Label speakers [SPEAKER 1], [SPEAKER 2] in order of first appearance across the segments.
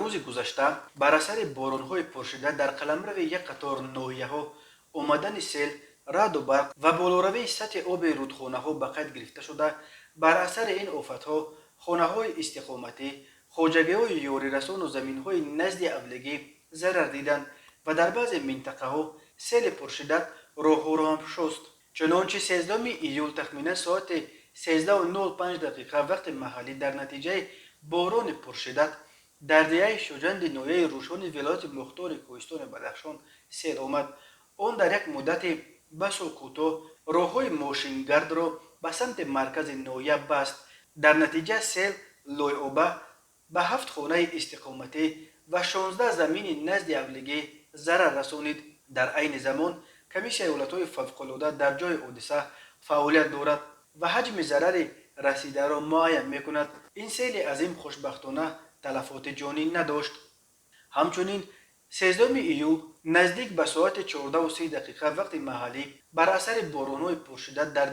[SPEAKER 1] روز گذشته بر اثر باران‌های پرشده در قلمرو یک قطار ناحیه‌ها آمدن سیل، رعد و برق و بالاروی سطح آب رودخانه‌ها به قید گرفته شده. بر اثر این آفت‌ها خانه‌های استقامتی، خواجگی‌های یاریرسان و زمین‌های نزد اولگی ضرر دیدند و در بعضی منطقه‌ها سیل پرشدت راه‌ها را هم شست. چنانچه 13 ایول تخمیناً ساعت 13:05 دقیقه وقت محلی در نتیجه باران پرشدت در دیه شجند نویه روشان ولایت مختار کوهستان بدخشان سیل آمد. آن در یک مدت بسا کوتاه راه‌های ماشینگرد را به سمت مرکز ناحیه بست. در نتیجه سیل لای‌آبه به 7 خانه استقامتی و 16 زمین نزد اولگی ضرر رسانید. در عین زمان کمیسیون ایالت‌های فوق‌العاده در جای حادثه فعالیت دارد و حجم ضرر رسیده را معاین می‌کند. این سیل عظیم خوشبختانه تلفات جانی نداشت. همچنین 13 ایول نزدیک به ساعت 14:30 دقیقه وقت محلی بر اثر باران‌های پرشدت در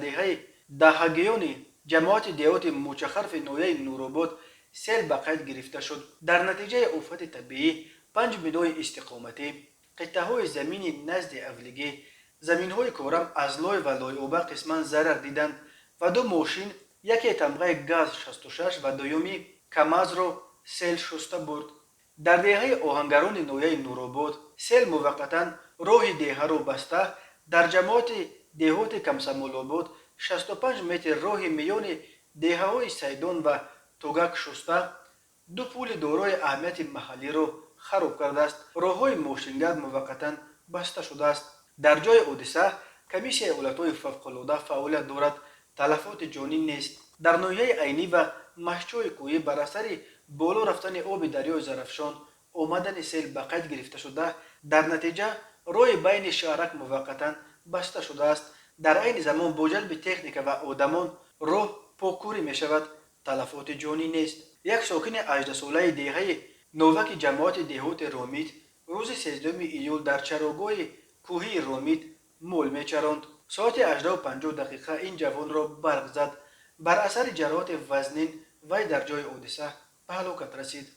[SPEAKER 1] دهگیان جماعت دیهات موچخرف نویه نورآباد سیل به قید گرفته شد. در نتیجه آفت طبیعی 5 بنای استقامتی، قطعه‌های زمین نزد اولگی، زمین‌های کارم از لای و لای‌آبه قسماً ضرر دیدند و 2 ماشین، یکی تمغه گاز 66 و دومی کماز را سیل شسته برد. در دیه آهنگران نویه نورآباد سیل موقتاً راه دیه را بسته در جماعت دیهات کمسمال آباد 65 متر راه میان دیه‌های سیدان و توگک شسته 2 پول دارای اهمیت محلی را خراب کرده است. راه‌های ماشینگرد موقتاً بسته شده است. در جای حادثه کمیسیون ایالت‌های فوق‌العاده فعالیت دارد. تلفات جانی نیست. در ناحیه عینی و مشچای کوهی بر اثر بالا رفتن آب دریای زرافشان آمدن سیل به قید گرفته شده. در نتیجه راه بین شهرک موقتاً بسته شده است. در عین زمان با جلب تکنیک و آدمان راه پاک‌کاری می شود. تلفات جانی نیست. یک ساکن 18 ساله دیه نوک جماعت دیهات رامید روز 13 ایول در چراگاه کوهی رامید مول می چراند. ساعت 18:50 دقیقه این جوان را برق زد. بر اثر جراحات وزنین وی در جای حادثه به هلاکت رسید.